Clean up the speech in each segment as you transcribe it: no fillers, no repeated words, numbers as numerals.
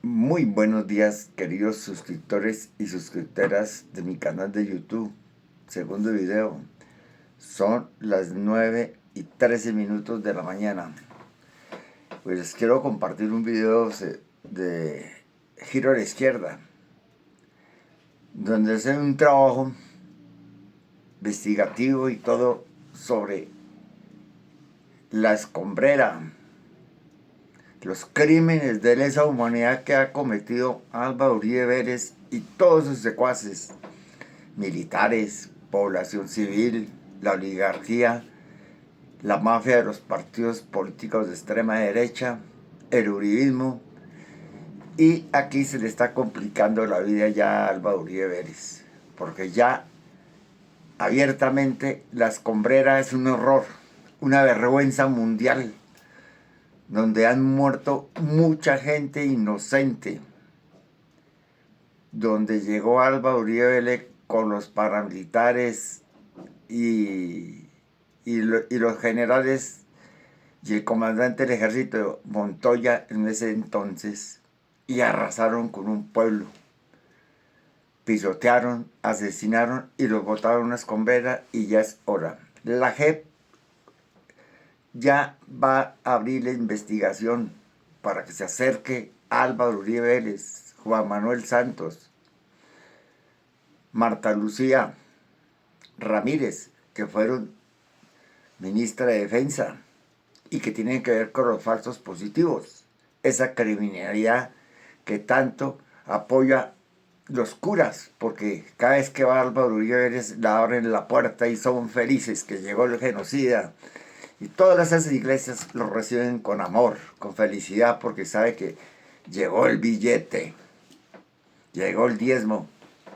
Muy buenos días, queridos suscriptores y suscriptoras de mi canal de YouTube. Segundo video. Son las 9:13 de la mañana. Pues les quiero compartir un video de Giro a la Izquierda, donde hace un trabajo investigativo y todo sobre la escombrera, los crímenes de lesa humanidad que ha cometido Álvaro Uribe Vélez y todos sus secuaces, militares, población civil, la oligarquía, la mafia de los partidos políticos de extrema derecha, el uribismo, y aquí se le está complicando la vida ya a Álvaro Uribe Vélez, porque ya abiertamente la escombrera es un horror, una vergüenza mundial, donde han muerto mucha gente inocente, donde llegó Álvaro Uribe Vélez con los paramilitares y los generales y el comandante del ejército Montoya en ese entonces, y arrasaron con un pueblo, pisotearon, asesinaron y los botaron a una escombrera, y ya es hora. La JEP ya va a abrir la investigación para que se acerque Álvaro Uribe Vélez, Juan Manuel Santos, Marta Lucía Ramírez, que fueron ministra de Defensa y que tienen que ver con los falsos positivos, esa criminalidad que tanto apoya los curas, porque cada vez que va Álvaro Uribe Vélez le abren la puerta y son felices que llegó el genocida, y todas esas iglesias lo reciben con amor, con felicidad, porque sabe que llegó el billete, llegó el diezmo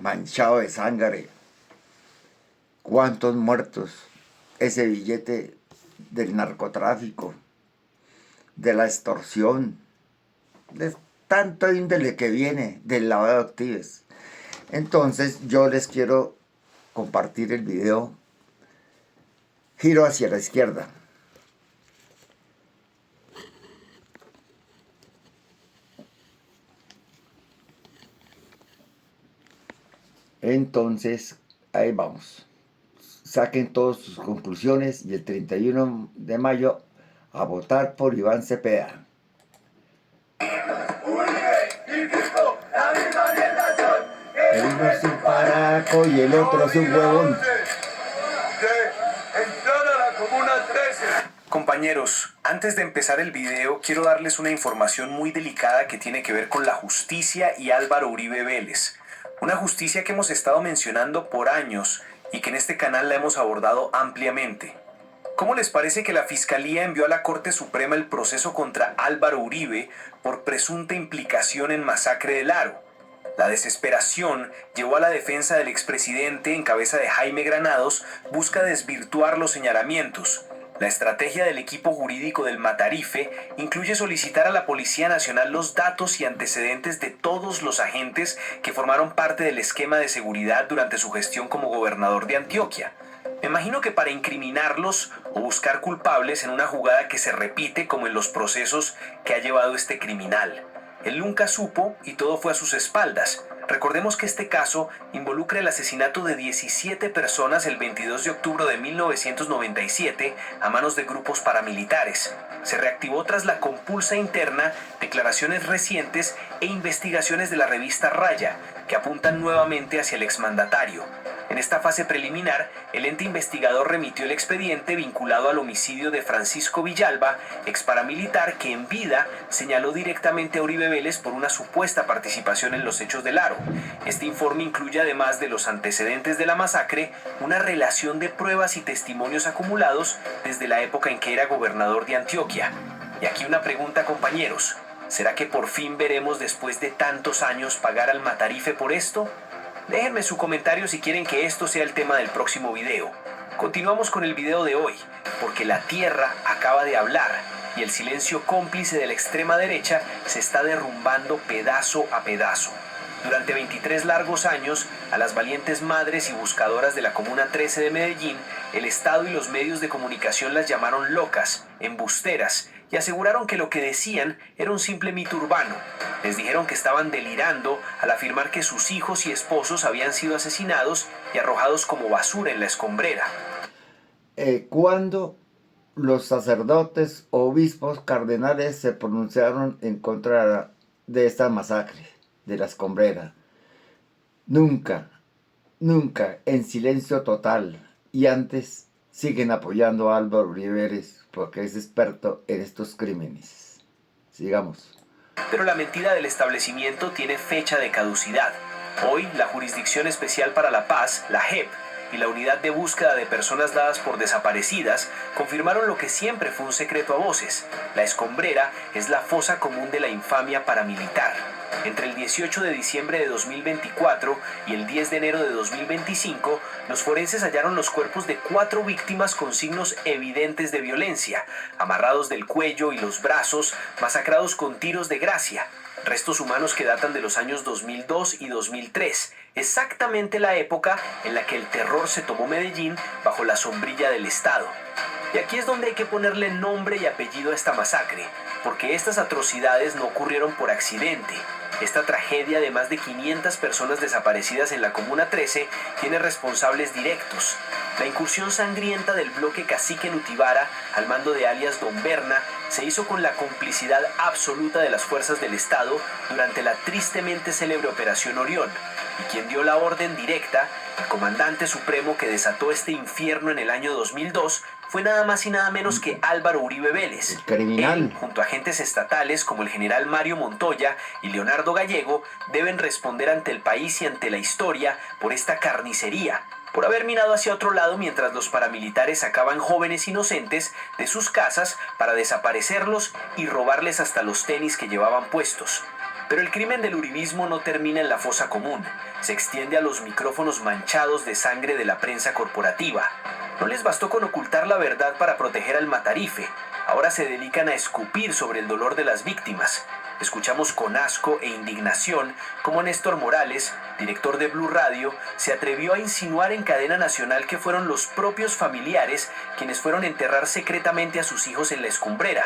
manchado de sangre. ¿Cuántos muertos? Ese billete del narcotráfico, de la extorsión, de tanto índole que viene del lavado de activos. Entonces yo les quiero compartir el video Giro hacia la izquierda. Entonces, ahí vamos. Saquen todas sus conclusiones y el 31 de mayo a votar por Iván Cepeda. El uno es un paraco y el otro es un huevón. Compañeros, antes de empezar el video, quiero darles una información muy delicada que tiene que ver con la justicia y Álvaro Uribe Vélez. Una justicia que hemos estado mencionando por años y que en este canal la hemos abordado ampliamente. ¿Cómo les parece que la Fiscalía envió a la Corte Suprema el proceso contra Álvaro Uribe por presunta implicación en masacre del Aro? La desesperación llevó a la defensa del expresidente, en cabeza de Jaime Granados, busca desvirtuar los señalamientos. La estrategia del equipo jurídico del Matarife incluye solicitar a la Policía Nacional los datos y antecedentes de todos los agentes que formaron parte del esquema de seguridad durante su gestión como gobernador de Antioquia. Me imagino que para incriminarlos o buscar culpables en una jugada que se repite como en los procesos que ha llevado este criminal. Él nunca supo y todo fue a sus espaldas. Recordemos que este caso involucra el asesinato de 17 personas el 22 de octubre de 1997 a manos de grupos paramilitares. Se reactivó tras la compulsa interna, declaraciones recientes e investigaciones de la revista Raya, que apuntan nuevamente hacia el exmandatario. En esta fase preliminar, el ente investigador remitió el expediente vinculado al homicidio de Francisco Villalba, ex paramilitar que en vida señaló directamente a Uribe Vélez por una supuesta participación en los hechos del Aro. Este informe incluye, además de los antecedentes de la masacre, una relación de pruebas y testimonios acumulados desde la época en que era gobernador de Antioquia. Y aquí una pregunta, compañeros. ¿Será que por fin veremos, después de tantos años, pagar al Matarife por esto? Déjenme su comentario si quieren que esto sea el tema del próximo video. Continuamos con el video de hoy, porque la tierra acaba de hablar y el silencio cómplice de la extrema derecha se está derrumbando pedazo a pedazo. Durante 23 largos años, a las valientes madres y buscadoras de la Comuna 13 de Medellín, el Estado y los medios de comunicación las llamaron locas, embusteras, y aseguraron que lo que decían era un simple mito urbano. Les dijeron que estaban delirando al afirmar que sus hijos y esposos habían sido asesinados y arrojados como basura en la escombrera. Cuando los sacerdotes, obispos, cardenales se pronunciaron en contra de esta masacre de la escombrera, nunca, en silencio total, y antes siguen apoyando a Álvaro Uribe Vélez porque es experto en estos crímenes. Sigamos. Pero la mentira del establecimiento tiene fecha de caducidad. Hoy, la Jurisdicción Especial para la Paz, la JEP, y la Unidad de Búsqueda de Personas Dadas por Desaparecidas confirmaron lo que siempre fue un secreto a voces. La escombrera es la fosa común de la infamia paramilitar. Entre el 18 de diciembre de 2024 y el 10 de enero de 2025, los forenses hallaron los cuerpos de 4 víctimas con signos evidentes de violencia, amarrados del cuello y los brazos, masacrados con tiros de gracia. Restos humanos que datan de los años 2002 y 2003, exactamente la época en la que el terror se tomó Medellín bajo la sombrilla del Estado. Y aquí es donde hay que ponerle nombre y apellido a esta masacre, porque estas atrocidades no ocurrieron por accidente. Esta tragedia de más de 500 personas desaparecidas en la Comuna 13 tiene responsables directos. La incursión sangrienta del bloque Cacique Nutibara, al mando de alias Don Berna, se hizo con la complicidad absoluta de las fuerzas del Estado durante la tristemente célebre Operación Orión. Y quien dio la orden directa, el comandante supremo que desató este infierno en el año 2002, fue nada más y nada menos que Álvaro Uribe Vélez. El criminal. Él, junto a agentes estatales como el general Mario Montoya y Leonardo Gallego, deben responder ante el país y ante la historia por esta carnicería, por haber mirado hacia otro lado mientras los paramilitares sacaban jóvenes inocentes de sus casas para desaparecerlos y robarles hasta los tenis que llevaban puestos. Pero el crimen del uribismo no termina en la fosa común, se extiende a los micrófonos manchados de sangre de la prensa corporativa. No les bastó con ocultar la verdad para proteger al matarife, ahora se dedican a escupir sobre el dolor de las víctimas. Escuchamos con asco e indignación cómo Néstor Morales, director de Blue Radio, se atrevió a insinuar en cadena nacional que fueron los propios familiares quienes fueron a enterrar secretamente a sus hijos en la escombrera.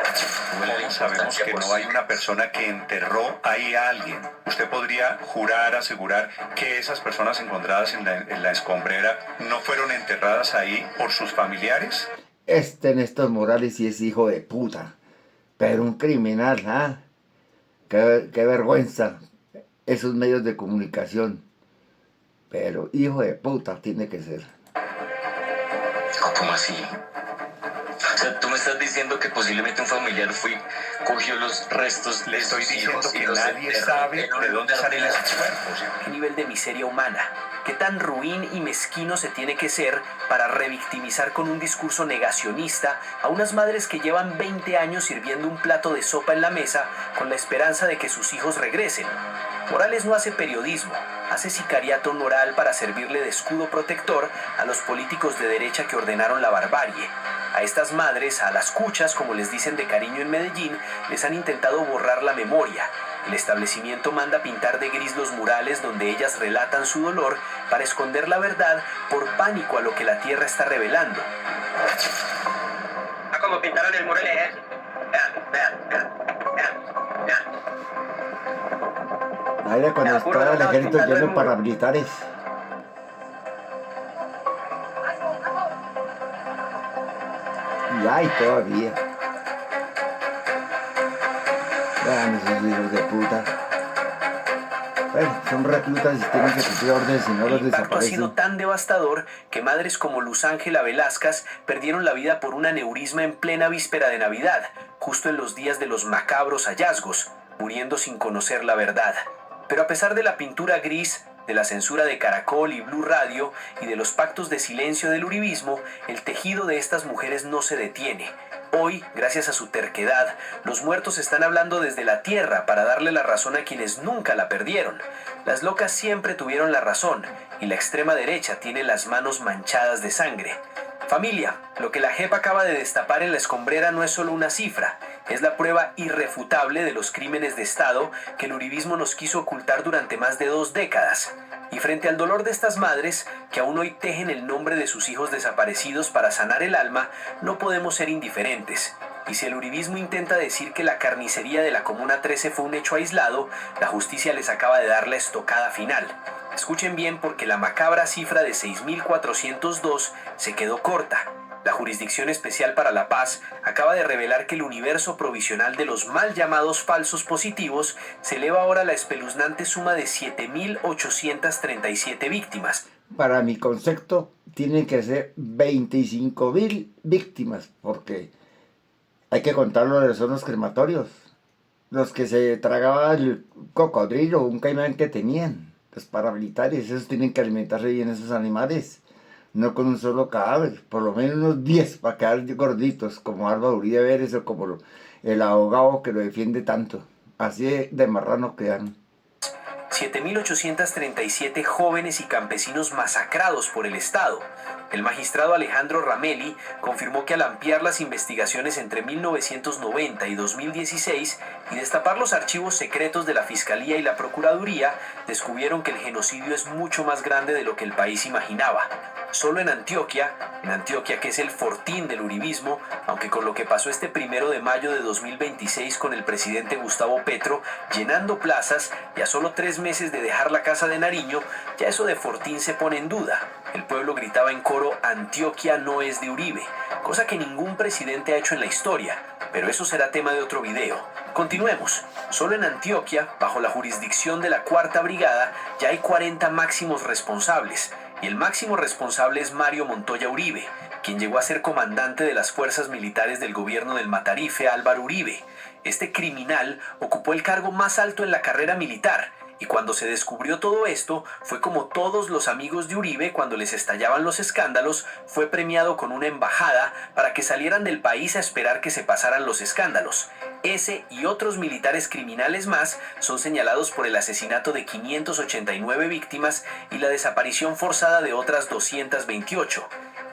¿Cómo sabemos que no hay una persona que enterró ahí a alguien? ¿Usted podría jurar, asegurar que esas personas encontradas en la escombrera no fueron enterradas ahí por sus familiares? Néstor Morales sí es hijo de puta, pero un criminal, ¿ah? Qué vergüenza esos medios de comunicación. Pero hijo de puta tiene que ser. ¿Cómo así? O sea, tú me estás diciendo que posiblemente un familiar cogió los restos. Le estoy diciendo que nadie sabe de dónde salen esos cuerpos. ¿Qué nivel de miseria humana? ¿Qué tan ruin y mezquino se tiene que ser para revictimizar con un discurso negacionista a unas madres que llevan 20 años sirviendo un plato de sopa en la mesa con la esperanza de que sus hijos regresen? Morales no hace periodismo, hace sicariato moral para servirle de escudo protector a los políticos de derecha que ordenaron la barbarie. A estas madres, a las cuchas, como les dicen de cariño en Medellín, les han intentado borrar la memoria. El establecimiento manda pintar de gris los murales donde ellas relatan su dolor para esconder la verdad por pánico a lo que la tierra está revelando. Ah, como pintaron el mural, vean. Ahí era cuando estaba el ejército lleno de paramilitares. Y hay todavía. Vean esos hijos de puta. Bueno, son reclutas y tienen que cumplir órdenes si no los El impacto ha sido desaparecen. tan devastador que madres como Luz Ángela Velázquez perdieron la vida por un aneurisma en plena víspera de Navidad, justo en los días de los macabros hallazgos, muriendo sin conocer la verdad. Pero a pesar de la pintura gris, de la censura de Caracol y Blue Radio y de los pactos de silencio del uribismo, el tejido de estas mujeres no se detiene. Hoy, gracias a su terquedad, los muertos están hablando desde la tierra para darle la razón a quienes nunca la perdieron. Las locas siempre tuvieron la razón y la extrema derecha tiene las manos manchadas de sangre. Familia, lo que la JEP acaba de destapar en la escombrera no es solo una cifra, es la prueba irrefutable de los crímenes de Estado que el uribismo nos quiso ocultar durante más de 2 décadas. Y frente al dolor de estas madres, que aún hoy tejen el nombre de sus hijos desaparecidos para sanar el alma, no podemos ser indiferentes. Y si el uribismo intenta decir que la carnicería de la Comuna 13 fue un hecho aislado, la justicia les acaba de dar la estocada final. Escuchen bien porque la macabra cifra de 6.402 se quedó corta. La Jurisdicción Especial para la Paz acaba de revelar que el universo provisional de los mal llamados falsos positivos se eleva ahora a la espeluznante suma de 7.837 víctimas. Para mi concepto, tienen que ser 25.000 víctimas, porque hay que contar lo de los hornos crematorios. Los que se tragaba el cocodrilo, un caimán que tenían, los paramilitares, esos tienen que alimentarse bien esos animales, no con un solo cadáver, por lo menos unos 10 para quedar gorditos, como Álvaro Uribe Vélez o como el abogado que lo defiende tanto. Así de marrano quedan. 7.837 jóvenes y campesinos masacrados por el Estado. El magistrado Alejandro Ramelli confirmó que al ampliar las investigaciones entre 1990 y 2016 y destapar los archivos secretos de la Fiscalía y la Procuraduría, descubrieron que el genocidio es mucho más grande de lo que el país imaginaba. Solo en Antioquia que es el fortín del uribismo, aunque con lo que pasó este 1 de mayo de 2026 con el presidente Gustavo Petro llenando plazas y a solo 3 meses de dejar la casa de Nariño, ya eso de fortín se pone en duda. El pueblo gritaba en coro: Antioquia no es de Uribe, cosa que ningún presidente ha hecho en la historia, pero eso será tema de otro video. Continuemos. Solo en Antioquia, bajo la jurisdicción de la Cuarta Brigada, ya hay 40 máximos responsables, y el máximo responsable es Mario Montoya Uribe, quien llegó a ser comandante de las fuerzas militares del gobierno del Matarife Álvaro Uribe. Este criminal ocupó el cargo más alto en la carrera militar, y cuando se descubrió todo esto, fue como todos los amigos de Uribe cuando les estallaban los escándalos, fue premiado con una embajada para que salieran del país a esperar que se pasaran los escándalos. Ese y otros militares criminales más son señalados por el asesinato de 589 víctimas y la desaparición forzada de otras 228.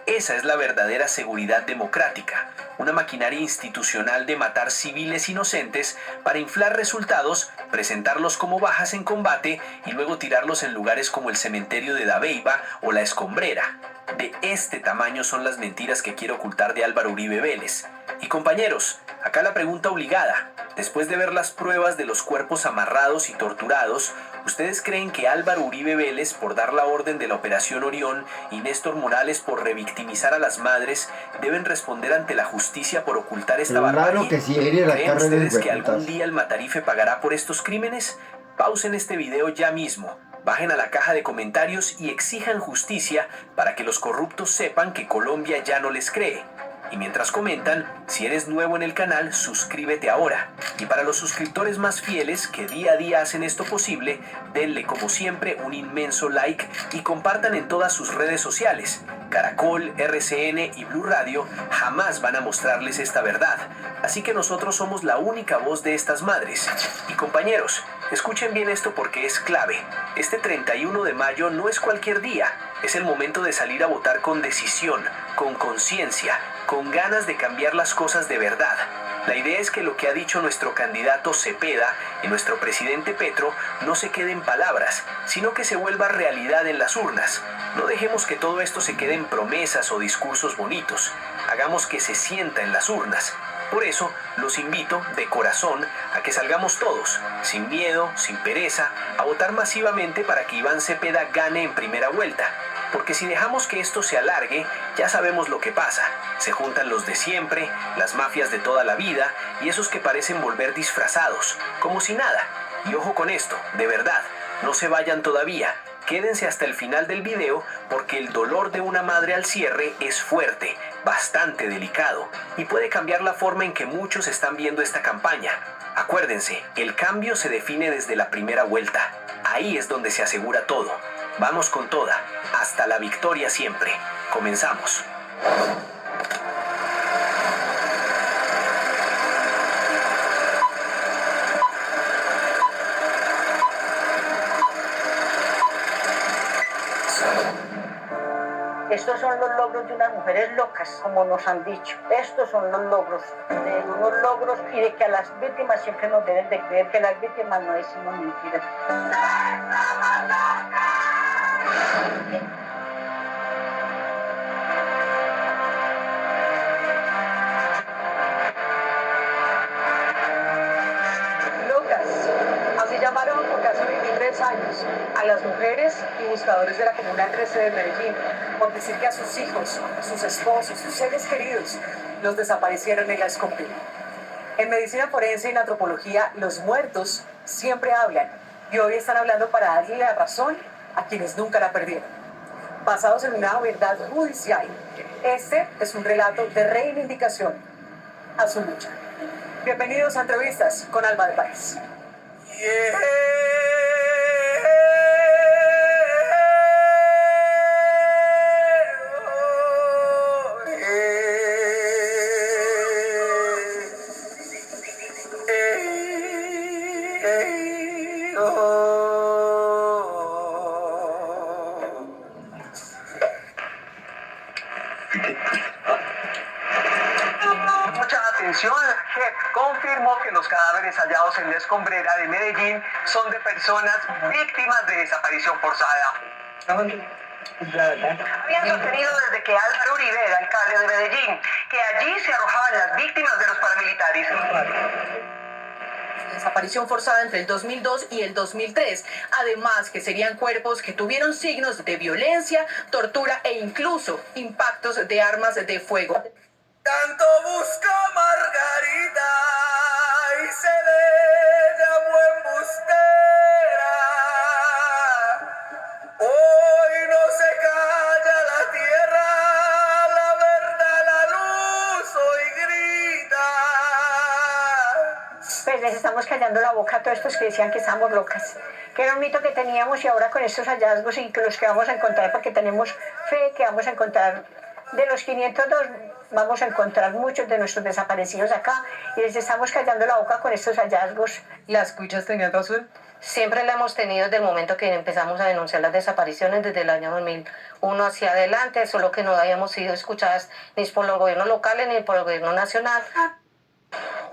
Esa es la verdadera seguridad democrática, una maquinaria institucional de matar civiles inocentes para inflar resultados, presentarlos como bajas en combate y luego tirarlos en lugares como el cementerio de Dabeiba o la Escombrera. De este tamaño son las mentiras que quiere ocultar de Álvaro Uribe Vélez. Y compañeros, acá la pregunta obligada. Después de ver las pruebas de los cuerpos amarrados y torturados, ¿ustedes creen que Álvaro Uribe Vélez por dar la orden de la Operación Orión y Néstor Morales por revictimizar a las madres deben responder ante la justicia por ocultar esta barbarie? Claro que sí, ¿Creen ustedes que algún día el Matarife pagará por estos crímenes? Pausen este video ya mismo, bajen a la caja de comentarios y exijan justicia para que los corruptos sepan que Colombia ya no les cree. Y mientras comentan, si eres nuevo en el canal, suscríbete ahora. Y para los suscriptores más fieles que día a día hacen esto posible, denle como siempre un inmenso like y compartan en todas sus redes sociales. Caracol, RCN y Blue Radio jamás van a mostrarles esta verdad. Así que nosotros somos la única voz de estas madres. Y compañeros, escuchen bien esto porque es clave. Este 31 de mayo no es cualquier día. Es el momento de salir a votar con decisión, con conciencia, con ganas de cambiar las cosas de verdad. La idea es que lo que ha dicho nuestro candidato Cepeda y nuestro presidente Petro no se quede en palabras, sino que se vuelva realidad en las urnas. No dejemos que todo esto se quede en promesas o discursos bonitos. Hagamos que se sienta en las urnas. Por eso, los invito de corazón a que salgamos todos, sin miedo, sin pereza, a votar masivamente para que Iván Cepeda gane en primera vuelta. Porque si dejamos que esto se alargue, ya sabemos lo que pasa. Se juntan los de siempre, las mafias de toda la vida y esos que parecen volver disfrazados, como si nada. Y ojo con esto, de verdad, no se vayan todavía. Quédense hasta el final del video porque el dolor de una madre al cierre es fuerte, bastante delicado y puede cambiar la forma en que muchos están viendo esta campaña. Acuérdense, el cambio se define desde la primera vuelta. Ahí es donde se asegura todo. Vamos con toda, hasta la victoria siempre. Comenzamos. Estos son los logros de unas mujeres locas, como nos han dicho. Estos son los logros, de unos logros y de que a las víctimas siempre nos deben de creer que las víctimas no decimos mentiras. llamaron por casi 23 años a las mujeres y buscadores de la Comuna 13 de Medellín por decir que a sus hijos, sus esposos, sus seres queridos los desaparecieron en la escombrera. En medicina forense y en antropología, los muertos siempre hablan y hoy están hablando para darle la razón a quienes nunca la perdieron. Basados en una verdad judicial, este es un relato de reivindicación a su lucha. Bienvenidos a Entrevistas con Alma del País. Mucha atención, la JEP confirmó que los cadáveres hallados en la escombrera de Medellín son de personas víctimas de desaparición forzada. Habían sostenido desde que Álvaro Uribe era alcalde de Medellín, que allí se arrojaban las víctimas de los paramilitares. Desaparición forzada entre el 2002 y el 2003. Además, que serían cuerpos que tuvieron signos de violencia, tortura e incluso impactos de armas de fuego. Tanto busco Margarita y se le llamó embustera. Hoy no se calla la tierra, la verdad, la luz hoy grita. Pues les estamos callando la boca a todos estos que decían que estamos locas, que era un mito que teníamos y ahora con estos hallazgos y los que vamos a encontrar, porque tenemos fe que vamos a encontrar de los 502, vamos a encontrar muchos de nuestros desaparecidos acá y les estamos callando la boca con estos hallazgos. ¿Las cuchas tenían razón? Siempre la hemos tenido desde el momento que empezamos a denunciar las desapariciones desde el año 2001 hacia adelante, solo que no habíamos sido escuchadas ni por los gobiernos locales ni por el gobierno nacional.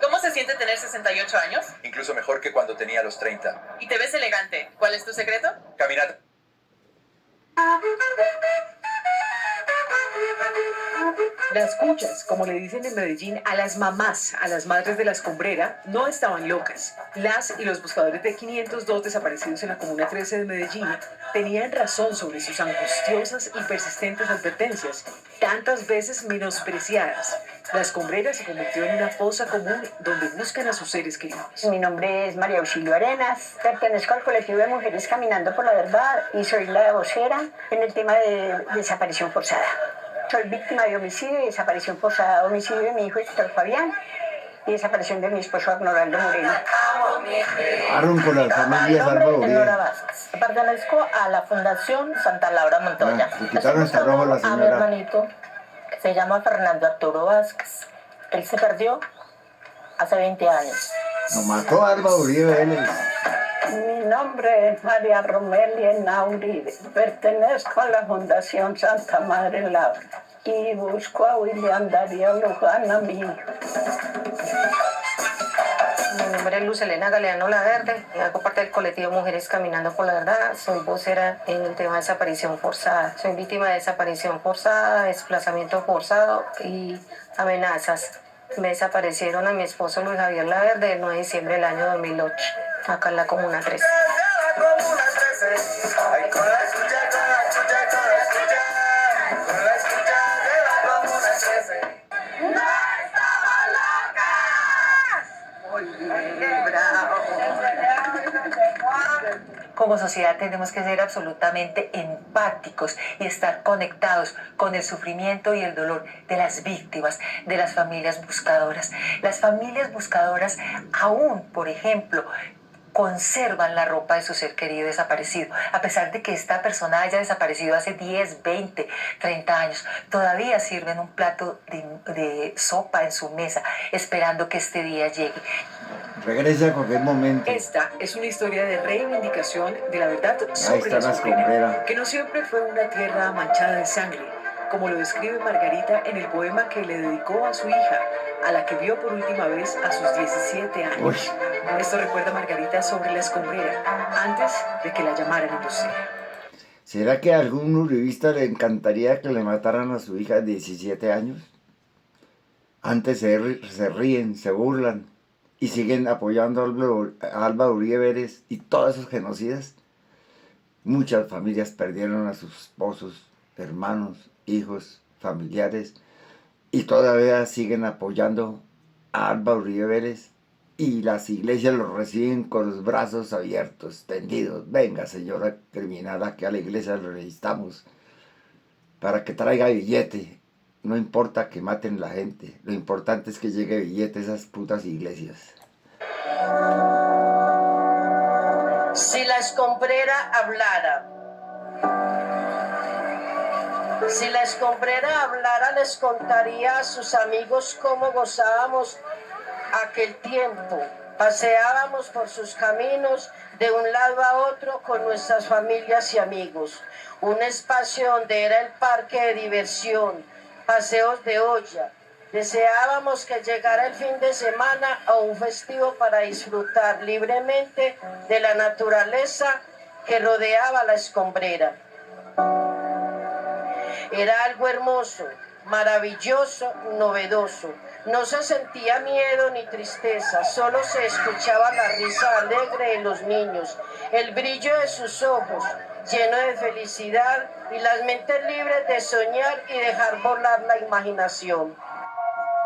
¿Cómo se siente tener 68 años? Incluso mejor que cuando tenía los 30. ¿Y te ves elegante? ¿Cuál es tu secreto? Caminar. Las cuchas, como le dicen en Medellín a las mamás, a las madres de la escombrera, no estaban locas. Las y los buscadores de 502 desaparecidos en la Comuna 13 de Medellín tenían razón sobre sus angustiosas y persistentes advertencias, tantas veces menospreciadas. La escombrera se convirtió en una fosa común donde buscan a sus seres queridos. Mi nombre es María Auxilio Arenas, pertenezco al colectivo de Mujeres Caminando por la Verdad y soy la vocera en el tema de desaparición forzada. Soy víctima de homicidio y desaparición forzada, homicidio de mi hijo Héctor Fabián y desaparición de mi esposo Arnoldo Moreno. Hablaron con las familias Álvaro Uribe. Pertenezco a la Fundación Santa Laura Montoya. Le quitaron hasta rojo a la A mi señora. hermanito, que se llama Fernando Arturo Vázquez. Él se perdió hace 20 años. Lo mató Álvaro Uribe Vélez. Mi nombre es María Romelia Uribe. Pertenezco a la Fundación Santa Madre Laura y busco a William Darío Luján, mi hijo. Mi nombre es Luz Elena Galeano Laverde, hago parte del colectivo Mujeres Caminando por la Verdad, soy vocera en el tema de desaparición forzada. Soy víctima de desaparición forzada, desplazamiento forzado y amenazas. Me desaparecieron a mi esposo Luis Javier Laverde el 9 de diciembre del año 2008, acá en la Comuna 13. Como sociedad tenemos que ser absolutamente empáticos y estar conectados con el sufrimiento y el dolor de las víctimas, de las familias buscadoras. Las familias buscadoras aún, por ejemplo, conservan la ropa de su ser querido desaparecido, a pesar de que esta persona haya desaparecido hace 10, 20, 30 años. Todavía sirven un plato de sopa en su mesa, esperando que este día llegue. Regresa a cualquier momento. Esta es una historia de reivindicación de la verdad Ahí sobre está la la escombrera, escombrera. que no siempre fue una tierra manchada de sangre, como lo describe Margarita en el poema que le dedicó a su hija, a la que vio por última vez a sus 17 años. Uy. Esto recuerda a Margarita sobre la escombrera, antes de que la llamaran embustera. ¿Será que a algún uribista le encantaría que le mataran a su hija de 17 años? Antes se ríen, se burlan y siguen apoyando a Álvaro Uribe Vélez y todos esos genocidas. Muchas familias perdieron a sus esposos, hermanos, hijos, familiares, y todavía siguen apoyando a Álvaro Uribe Vélez, y las iglesias los reciben con los brazos abiertos, tendidos. Venga, señora criminal, aquí a la iglesia lo necesitamos para que traiga billete. No importa que maten la gente, lo importante es que llegue billete a esas putas iglesias. Si la escombrera hablara, si la escombrera hablara, les contaría a sus amigos cómo gozábamos aquel tiempo. Paseábamos por sus caminos de un lado a otro con nuestras familias y amigos. Un espacio donde era el parque de diversión, paseos de olla. Deseábamos que llegara el fin de semana o un festivo para disfrutar libremente de la naturaleza que rodeaba la escombrera. Era algo hermoso, maravilloso, novedoso. No se sentía miedo ni tristeza, solo se escuchaba la risa alegre de los niños, el brillo de sus ojos, lleno de felicidad, y las mentes libres de soñar y dejar volar la imaginación.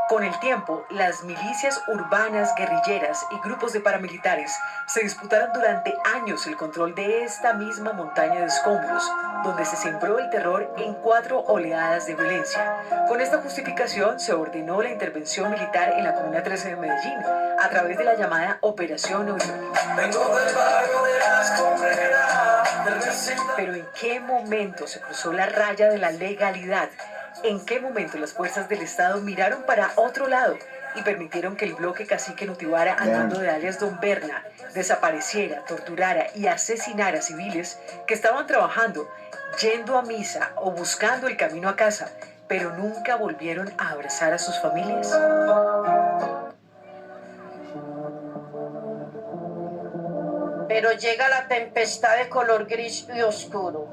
Con el tiempo, las milicias urbanas, guerrilleras y grupos de paramilitares se disputaron durante años el control de esta misma montaña de escombros, donde se sembró el terror en 4 oleadas de violencia. Con esta justificación se ordenó la intervención militar en la Comuna 13 de Medellín, a través de la llamada Operación Orión. Pero ¿en qué momento se cruzó la raya de la legalidad? ¿En qué momento las fuerzas del Estado miraron para otro lado y permitieron que el bloque cacique Notibara, al mando de alias Don Berna, desapareciera, torturara y asesinara a civiles que estaban trabajando, yendo a misa o buscando el camino a casa, pero nunca volvieron a abrazar a sus familias? Pero llega la tempestad de color gris y oscuro,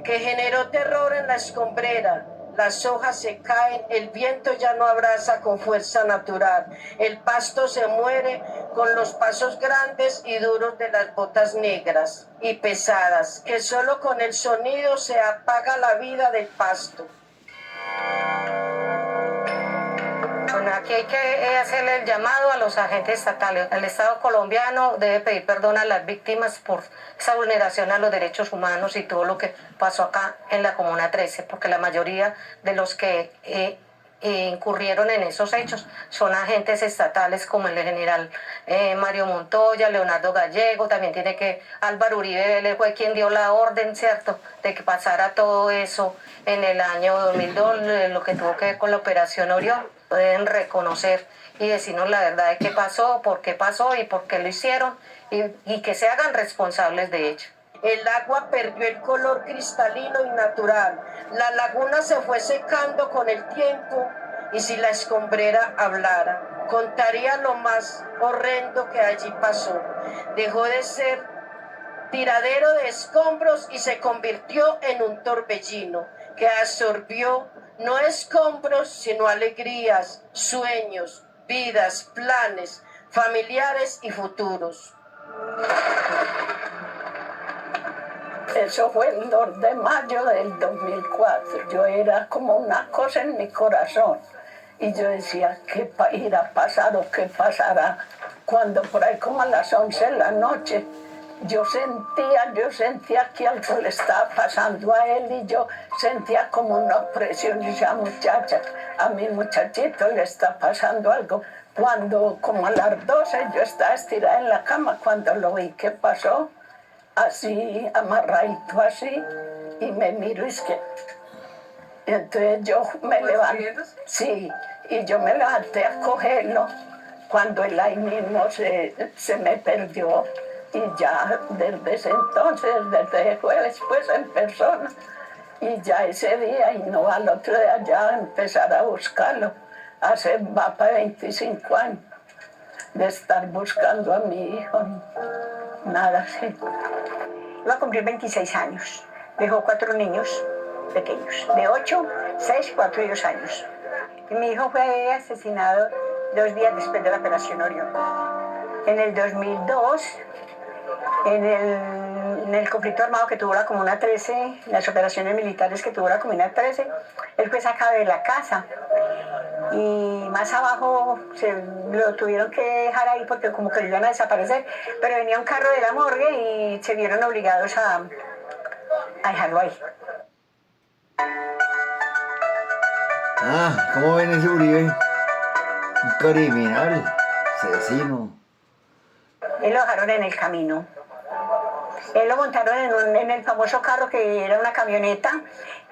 que generó terror en la escombrera. Las hojas se caen, el viento ya no abraza con fuerza natural, el pasto se muere con los pasos grandes y duros de las botas negras y pesadas, que solo con el sonido se apaga la vida del pasto. Bueno, aquí hay que hacerle el llamado a los agentes estatales. El Estado colombiano debe pedir perdón a las víctimas por esa vulneración a los derechos humanos y todo lo que pasó acá en la Comuna 13, porque la mayoría de los que incurrieron en esos hechos son agentes estatales, como el general Mario Montoya, Leonardo Gallego. También tiene que Álvaro Uribe Vélez fue quien dio la orden, ¿cierto?, de que pasara todo eso en el año 2002, lo que tuvo que ver con la Operación Orión. Pueden reconocer y decirnos la verdad de qué pasó y por qué lo hicieron, y que se hagan responsables de ello. El agua perdió el color cristalino y natural. La laguna se fue secando con el tiempo, y si la escombrera hablara, contaría lo más horrendo que allí pasó. Dejó de ser tiradero de escombros y se convirtió en un torbellino que absorbió no escombros, sino alegrías, sueños, vidas, planes, familiares y futuros. Eso fue el 2 de mayo del 2004. Yo era como una cosa en mi corazón. Y yo decía, ¿qué irá a pasar o qué pasará? Cuando por ahí como a las 11 de la noche, yo sentía que algo le estaba pasando a él, y yo sentía como una opresión. Y decía, muchacha, a mi muchachito le está pasando algo. Cuando como a las 12 yo estaba estirada en la cama, cuando lo vi que pasó, así, amarradito así, y me miro, y es que... Entonces yo me levanté, sí, y yo me levanté a cogerlo, cuando él ahí mismo se me perdió, y ya desde ese entonces, desde jueves, pues en persona, y ya ese día, y no al otro día ya empezar a buscarlo, va para 25 años de estar buscando a mi hijo, nada así. Va a cumplir 26 años. Dejó 4 niños pequeños, de 8, 6, 4 y 2 años. Y mi hijo fue asesinado 2 días después de la Operación Orión. en el 2002, en el conflicto armado que tuvo la Comuna 13, las operaciones militares que tuvo la Comuna 13, él fue sacado de la casa. Y más abajo lo tuvieron que dejar ahí porque como que lo iban a desaparecer, pero venía un carro de la morgue y se vieron obligados a dejarlo ahí. Ah, ¿cómo ven ese Uribe? Un criminal, asesino. Él lo dejaron en el camino. Él lo montaron en el famoso carro que era una camioneta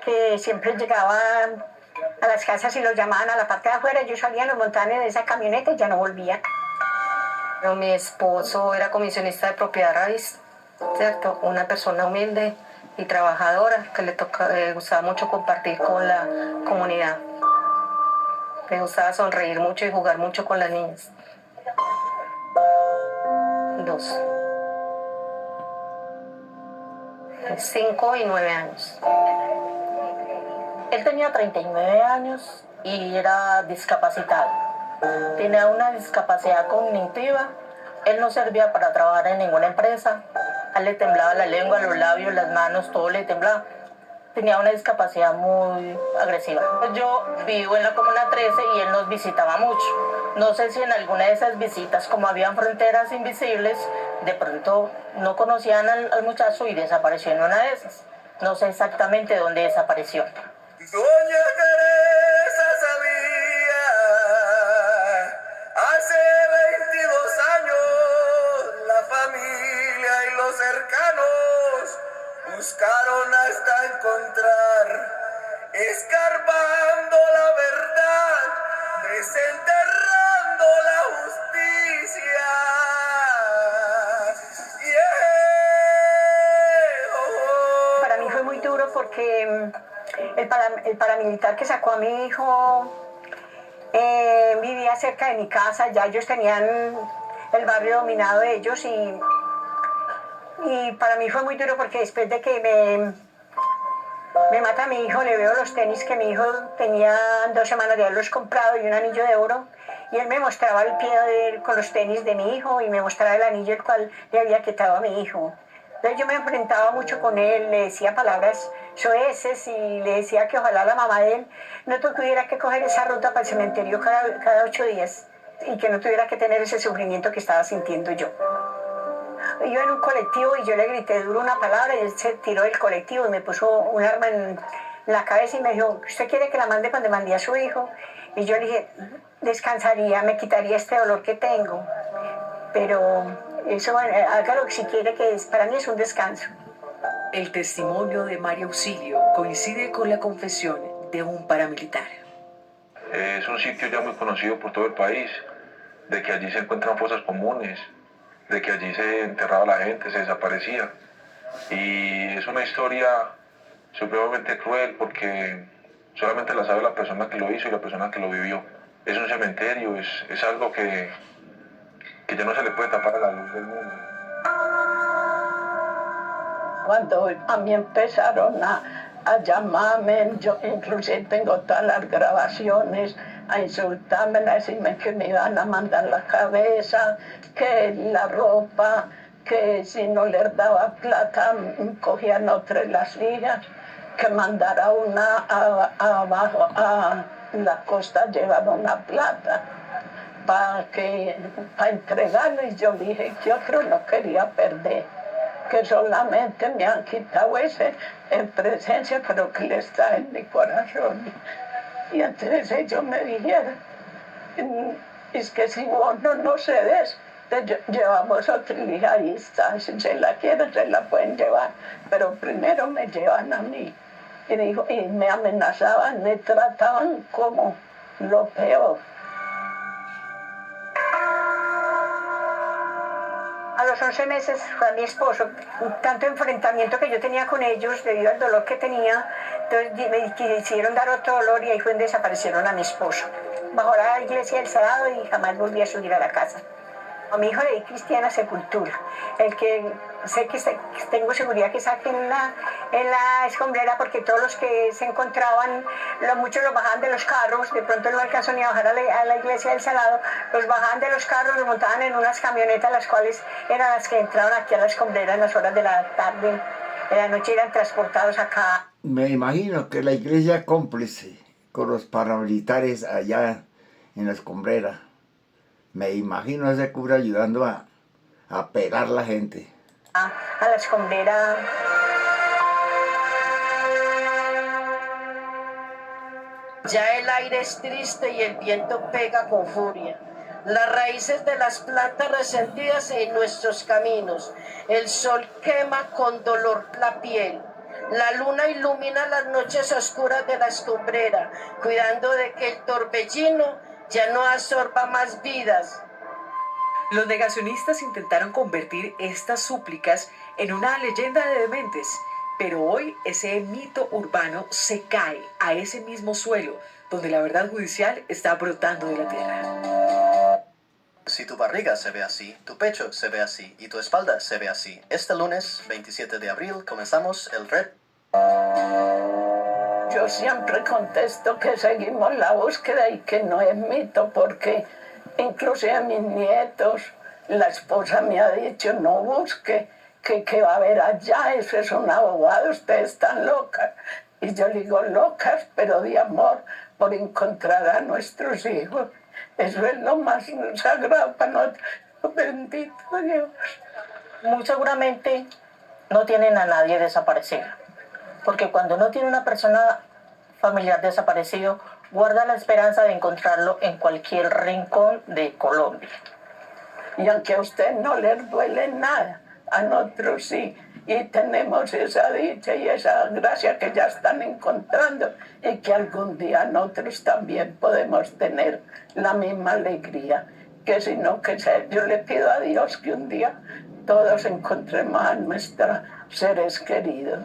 que siempre llegaba a las casas y los llamaban a la parte de afuera. Ellos salían, los montaban en esa camioneta y ya no volvían. Pero mi esposo era comisionista de propiedad raíz, ¿cierto? Una persona humilde y trabajadora que le gustaba mucho compartir con la comunidad. Le gustaba sonreír mucho y jugar mucho con las niñas. 2. 5 y 9 años. Él tenía 39 años y era discapacitado. Tenía una discapacidad cognitiva. Él no servía para trabajar en ninguna empresa. A él le temblaba la lengua, los labios, las manos, todo le temblaba. Tenía una discapacidad muy agresiva. Yo vivo en la Comuna 13 y él nos visitaba mucho. No sé si en alguna de esas visitas, como habían fronteras invisibles, de pronto no conocían al muchacho y desapareció en una de esas. No sé exactamente dónde desapareció. Doña Teresa sabía, hace 22 años, la familia y los cercanos buscaron hasta encontrar, escarbando la verdad, desenterrando la justicia. Para mí fue muy duro porque el paramilitar que sacó a mi hijo vivía cerca de mi casa, ya ellos tenían el barrio dominado de ellos y para mí fue muy duro porque después de que me mata a mi hijo, le veo los tenis que mi hijo tenía 2 semanas de haberlos comprado y un anillo de oro, y él me mostraba el pie de él con los tenis de mi hijo y me mostraba el anillo el cual le había quitado a mi hijo. Entonces yo me enfrentaba mucho con él, le decía palabras soeces y le decía que ojalá la mamá de él no tuviera que coger esa ruta para el cementerio cada 8 días y que no tuviera que tener ese sufrimiento que estaba sintiendo yo. Iba en un colectivo y yo le grité duro una palabra y él se tiró del colectivo y me puso un arma en la cabeza y me dijo, ¿usted quiere que la mande cuando mandé a su hijo? Y yo le dije, descansaría, me quitaría este dolor que tengo, pero eso, hágalo si quiere, que para mí es un descanso. El testimonio de María Auxilio coincide con la confesión de un paramilitar. Es un sitio ya muy conocido por todo el país, de que allí se encuentran fosas comunes, de que allí se enterraba la gente, se desaparecía. Y es una historia supremamente cruel porque solamente la sabe la persona que lo hizo y la persona que lo vivió. Es un cementerio, es algo que ya no se le puede tapar a la luz del mundo. Cuando a mí empezaron a llamarme, yo inclusive tengo todas las grabaciones, a insultarme, a decirme que me iban a mandar la cabeza, que la ropa, que si no les daba plata cogían otra de las hijas, que mandara una abajo a la costa llevar una plata para entregarlo, y yo dije que otro no quería perder, que solamente me han quitado ese en presencia, pero que le está en mi corazón. Y entonces ellos me dijeron, es que si vos no cedes, llevamos otra hija, ahí está, si se la quieren, se la pueden llevar, pero primero me llevan a mí. Y me amenazaban, me trataban como lo peor. A los 11 meses fue a mi esposo, tanto enfrentamiento que yo tenía con ellos debido al dolor que tenía, entonces me quisieron dar otro dolor y ahí fue donde desaparecieron a mi esposo. Bajó a la iglesia del Salado y jamás volví a subir a la casa. A mi hijo le di cristiana sepultura. El que sé que tengo seguridad que saquen en la escombrera, porque todos los que se encontraban, muchos los bajaban de los carros, de pronto no alcanzó ni a bajar a la iglesia del Salado, los bajaban de los carros, los montaban en unas camionetas, las cuales eran las que entraban aquí a la escombrera en las horas de la tarde, de la noche, eran transportados acá. Me imagino que la iglesia cómplice con los paramilitares allá en la escombrera. Me imagino a ese cura ayudando a pegar la gente. A la escombrera. Ya el aire es triste y el viento pega con furia. Las raíces de las plantas resentidas en nuestros caminos. El sol quema con dolor la piel. La luna ilumina las noches oscuras de la escombrera, cuidando de que el torbellino ya no absorba más vidas. Los negacionistas intentaron convertir estas súplicas en una leyenda de dementes, pero hoy ese mito urbano se cae a ese mismo suelo donde la verdad judicial está brotando de la tierra. Si tu barriga se ve así, tu pecho se ve así y tu espalda se ve así, este lunes 27 de abril comenzamos el reto. Yo siempre contesto que seguimos la búsqueda y que no es mito, porque incluso a mis nietos, la esposa me ha dicho, no busque, que va a haber allá, eso es un abogado, ustedes están locas. Y yo digo, locas, pero de amor, por encontrar a nuestros hijos. Eso es lo más sagrado para nosotros. Bendito Dios. Muy seguramente no tienen a nadie desaparecido, porque cuando uno tiene una persona familiar desaparecido, guarda la esperanza de encontrarlo en cualquier rincón de Colombia. Y aunque a usted no les duele nada, a nosotros sí, y tenemos esa dicha y esa gracia que ya están encontrando, y que algún día nosotros también podemos tener la misma alegría, que sino que yo le pido a Dios que un día todos encontremos a nuestros seres queridos.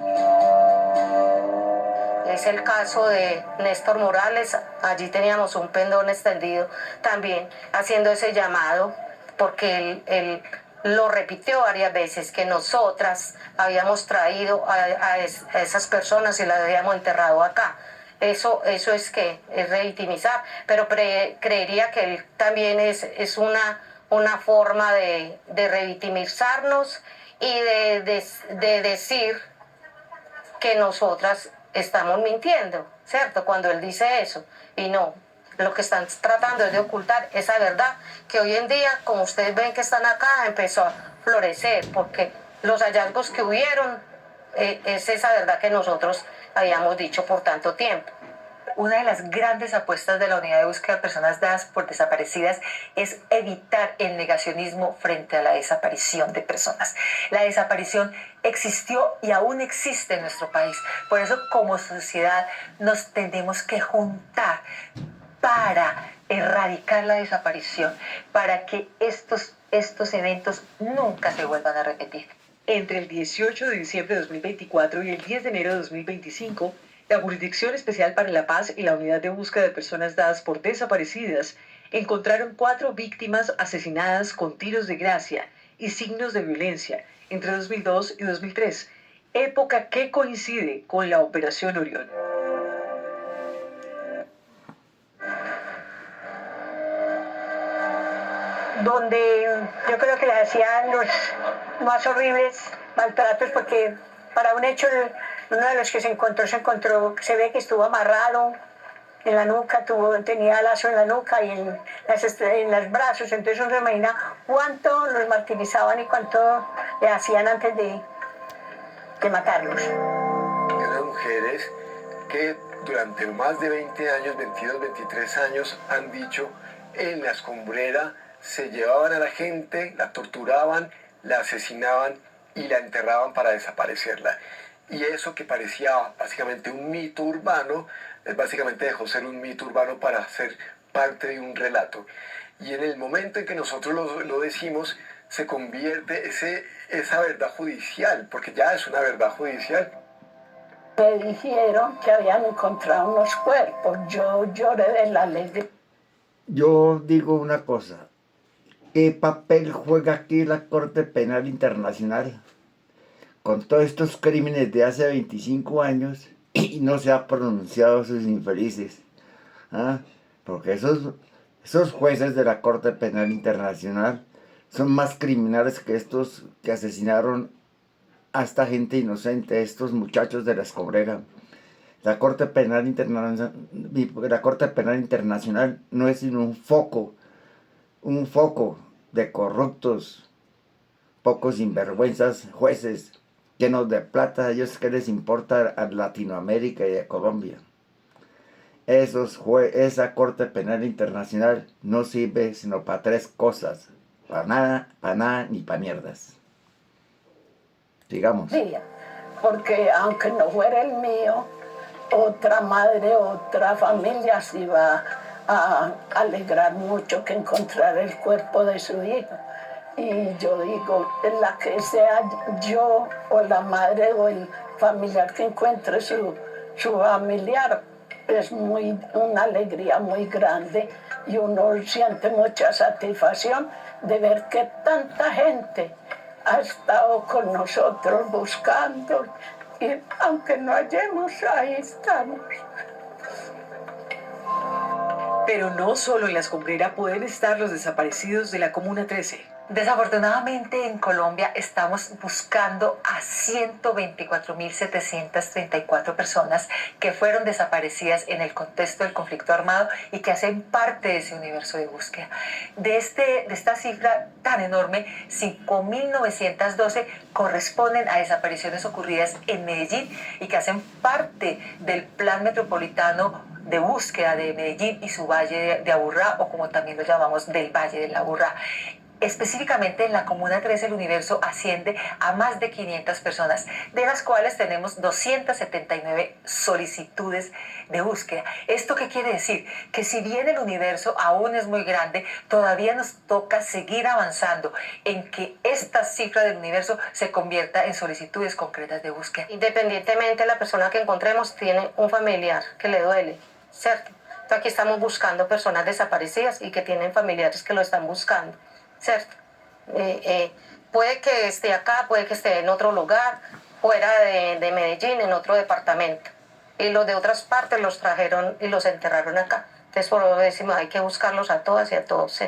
Es el caso de Néstor Morales. Allí teníamos un pendón extendido también haciendo ese llamado, porque él lo repitió varias veces, que nosotras habíamos traído a esas personas y las habíamos enterrado acá. Eso es que es revictimizar, pero creería que él también es una forma de revictimizarnos y de decir que nosotras estamos mintiendo, ¿cierto? Cuando él dice eso. Y no, lo que están tratando es de ocultar esa verdad que hoy en día, como ustedes ven que están acá, empezó a florecer, porque los hallazgos que hubieron es esa verdad que nosotros habíamos dicho por tanto tiempo. Una de las grandes apuestas de la Unidad de Búsqueda de Personas Dadas por Desaparecidas es evitar el negacionismo frente a la desaparición de personas. La desaparición existió y aún existe en nuestro país. Por eso, como sociedad, nos tenemos que juntar para erradicar la desaparición, para que estos eventos nunca se vuelvan a repetir. Entre el 18 de diciembre de 2024 y el 10 de enero de 2025, la Jurisdicción Especial para la Paz y la Unidad de Búsqueda de Personas Dadas por Desaparecidas encontraron 4 víctimas asesinadas con tiros de gracia y signos de violencia entre 2002 y 2003, época que coincide con la Operación Orión. Donde yo creo que le hacían los más horribles maltratos, porque para un hecho uno de los que se encontró, se ve que estuvo amarrado en la nuca, tenía lazo en la nuca y en los brazos, entonces uno se imagina cuánto los martirizaban y cuánto le hacían antes de matarlos. Unas mujeres que durante más de 20 años, 22, 23 años, han dicho en la escombrera se llevaban a la gente, la torturaban, la asesinaban y la enterraban para desaparecerla. Y eso que parecía básicamente un mito urbano, básicamente dejó ser un mito urbano para ser parte de un relato. Y en el momento en que nosotros lo decimos, se convierte esa verdad judicial, porque ya es una verdad judicial. Me dijeron que habían encontrado unos cuerpos, yo lloré de la alegría. Yo digo una cosa, ¿Qué papel juega aquí la Corte Penal Internacional con todos estos crímenes de hace 25 años y no se ha pronunciado sus infelices? ¿Ah? Porque esos jueces de la Corte Penal Internacional son más criminales que estos que asesinaron a esta gente inocente, estos muchachos de la Escombrera. La Corte Penal Internacional no es sino un foco de corruptos, pocos sinvergüenzas jueces llenos de plata. ¿A ellos qué les importa a Latinoamérica y a Colombia? Esa Corte Penal Internacional no sirve sino para tres cosas: para nada ni para mierdas. Digamos. Porque aunque no fuera el mío, otra madre, otra familia se iba a alegrar mucho que encontrar el cuerpo de su hijo. Y yo digo, la que sea yo o la madre o el familiar que encuentre su familiar, es una alegría muy grande y uno siente mucha satisfacción de ver que tanta gente ha estado con nosotros buscando y aunque no hallemos, ahí estamos. Pero no solo en La Escombrera pueden estar los desaparecidos de la Comuna 13. Desafortunadamente en Colombia estamos buscando a 124.734 personas que fueron desaparecidas en el contexto del conflicto armado y que hacen parte de ese universo de búsqueda. De esta cifra tan enorme, 5.912 corresponden a desapariciones ocurridas en Medellín y que hacen parte del Plan Metropolitano de Búsqueda de Medellín y su Valle de Aburrá, o como también lo llamamos, del Valle de la Aburrá. Específicamente en la Comuna 13 el universo asciende a más de 500 personas, de las cuales tenemos 279 solicitudes de búsqueda. ¿Esto qué quiere decir? Que si bien el universo aún es muy grande, todavía nos toca seguir avanzando en que esta cifra del universo se convierta en solicitudes concretas de búsqueda. Independientemente, la persona que encontremos tiene un familiar que le duele, ¿cierto? Entonces aquí estamos buscando personas desaparecidas y que tienen familiares que lo están buscando, ¿cierto? Puede que esté acá, puede que esté en otro lugar, fuera de Medellín, en otro departamento. Y los de otras partes los trajeron y los enterraron acá. Entonces, por eso decimos, hay que buscarlos a todas y a todos.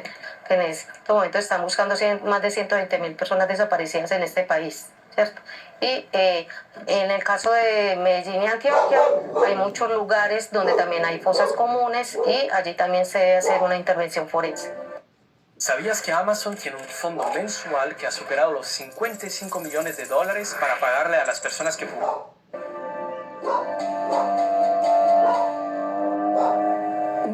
Que en este momento están buscando más de 120.000 personas desaparecidas en este país, ¿cierto? Y en el caso de Medellín y Antioquia, hay muchos lugares donde también hay fosas comunes y allí también se debe hacer una intervención forense. ¿Sabías que Amazon tiene un fondo mensual que ha superado los $55 millones para pagarle a las personas que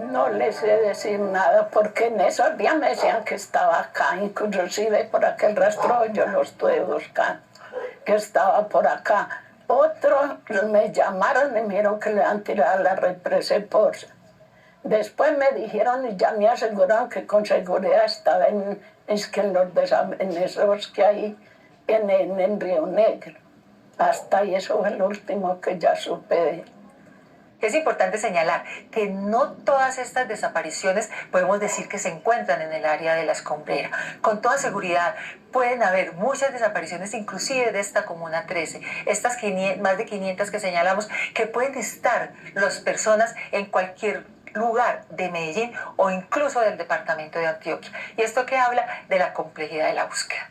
No les sé decir nada porque en esos días me decían que estaba acá, inclusive por aquel rastro yo lo estuve buscando, que estaba por acá. Otros me llamaron y me dijeron que le han tirado la represa por... Después me dijeron y ya me aseguraron que con seguridad estaba en esos que hay en Río Negro. Hasta ahí eso fue el último que ya supe de él. Es importante señalar que no todas estas desapariciones podemos decir que se encuentran en el área de La Escombrera. Con toda seguridad pueden haber muchas desapariciones, inclusive de esta Comuna 13. Estas más de 500 que señalamos, que pueden estar las personas en cualquier lugar de Medellín o incluso del departamento de Antioquia. Y esto que habla de la complejidad de la búsqueda.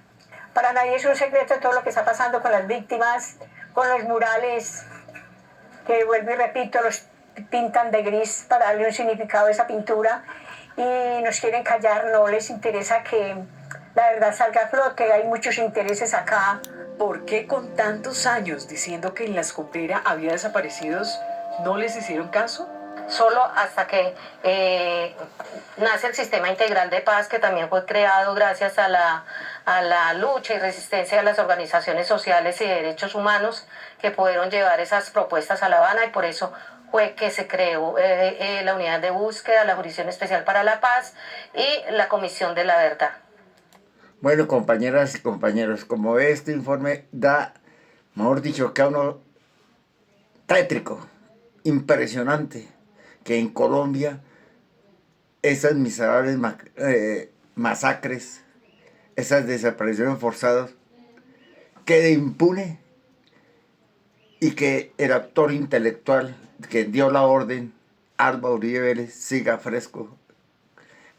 Para nadie es un secreto todo lo que está pasando con las víctimas, con los murales, que vuelvo y repito, los pintan de gris para darle un significado a esa pintura y nos quieren callar, no les interesa que la verdad salga a flote, hay muchos intereses acá. ¿Por qué con tantos años diciendo que en La Escombrera había desaparecidos no les hicieron caso? Solo hasta que nace el Sistema Integral de Paz, que también fue creado gracias a la lucha y resistencia de las organizaciones sociales y de derechos humanos que pudieron llevar esas propuestas a La Habana, y por eso fue que se creó la Unidad de Búsqueda, la Jurisdicción Especial para la Paz y la Comisión de la Verdad. Bueno, compañeras y compañeros, como este informe da, mejor dicho, que a uno tétrico, impresionante, que en Colombia esas miserables masacres esas desapariciones forzadas, quede impune y que el actor intelectual que dio la orden, Álvaro Uribe Vélez, siga fresco,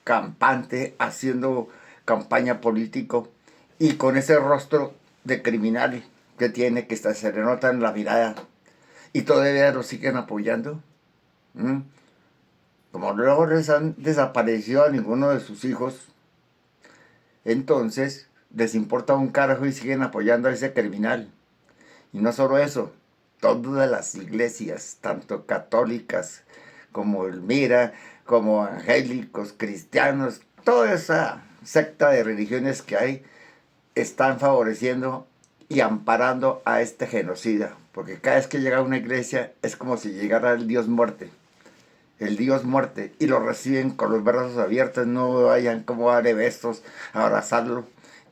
campante, haciendo campaña político y con ese rostro de criminal que tiene, que se le nota en la mirada, y todavía lo siguen apoyando. Como luego les han desaparecido a ninguno de sus hijos, entonces les importa un carajo y siguen apoyando a ese criminal. Y no solo eso, todas las iglesias, tanto católicas como Elmira, como angélicos, cristianos, toda esa secta de religiones que hay, están favoreciendo y amparando a este genocida. Porque cada vez que llega a una iglesia es como si llegara el Dios muerte. El Dios muerte. Y lo reciben con los brazos abiertos, no vayan como darle besos, abrazarlo.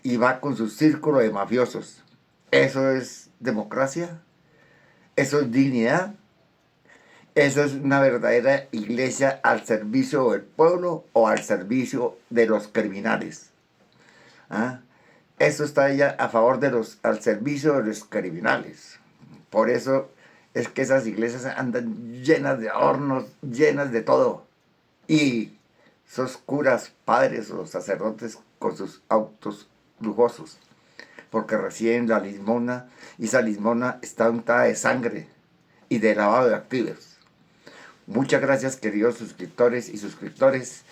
Y va con su círculo de mafiosos. ¿Eso es democracia? ¿Eso es dignidad? ¿Eso es una verdadera iglesia al servicio del pueblo o al servicio de los criminales? Eso está ya a favor de al servicio de los criminales. Por eso es que esas iglesias andan llenas de hornos, llenas de todo. Y esos curas, padres o sacerdotes con sus autos lujosos, porque reciben la limosna, y esa limosna está untada de sangre y de lavado de activos. Muchas gracias, queridos suscriptores y suscriptores.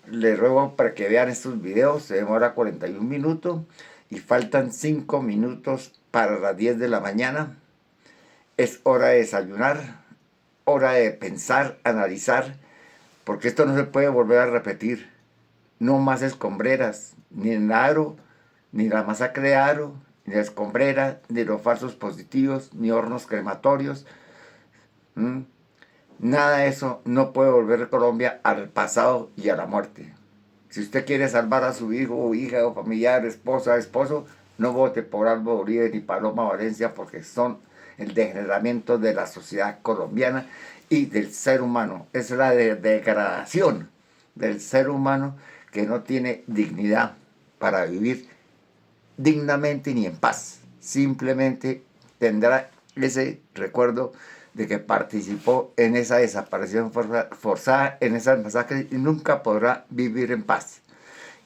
Les ruego para que vean estos videos. Se demora 41 minutos y faltan 5 minutos para las 10 de la mañana. Es hora de desayunar, hora de pensar, analizar, porque esto no se puede volver a repetir. No más escombreras, ni el Aro, ni la masacre de Aro, ni la escombrera, ni los falsos positivos, ni hornos crematorios. Nada de eso no puede volver a Colombia al pasado y a la muerte. Si usted quiere salvar a su hijo o hija o familiar, esposa, esposo, no vote por Álvaro Uribe ni Paloma Valencia, porque son el degeneramiento de la sociedad colombiana y del ser humano. Es la degradación del ser humano que no tiene dignidad para vivir dignamente ni en paz. Simplemente tendrá ese recuerdo de que participó en esa desaparición forzada, en esas masacres, y nunca podrá vivir en paz.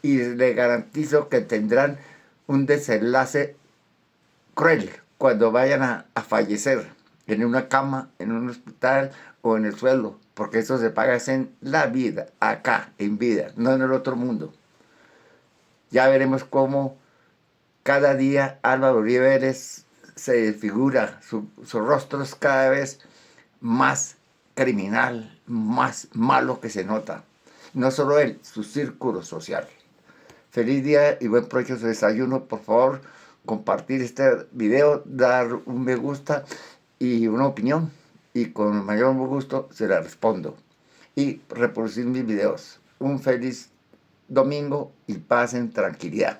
Y le garantizo que tendrán un desenlace cruel cuando vayan a fallecer en una cama, en un hospital o en el suelo, porque eso se paga en la vida, acá, en vida, no en el otro mundo. Ya veremos cómo cada día Álvaro Uribe Vélez se desfigura, su rostro es cada vez más criminal, más malo que se nota. No solo él, su círculo social. Feliz día y buen provecho su desayuno. Por favor, compartir este video, dar un me gusta y una opinión. Y con el mayor gusto se la respondo. Y reproducir mis videos. Un feliz domingo y paz en tranquilidad.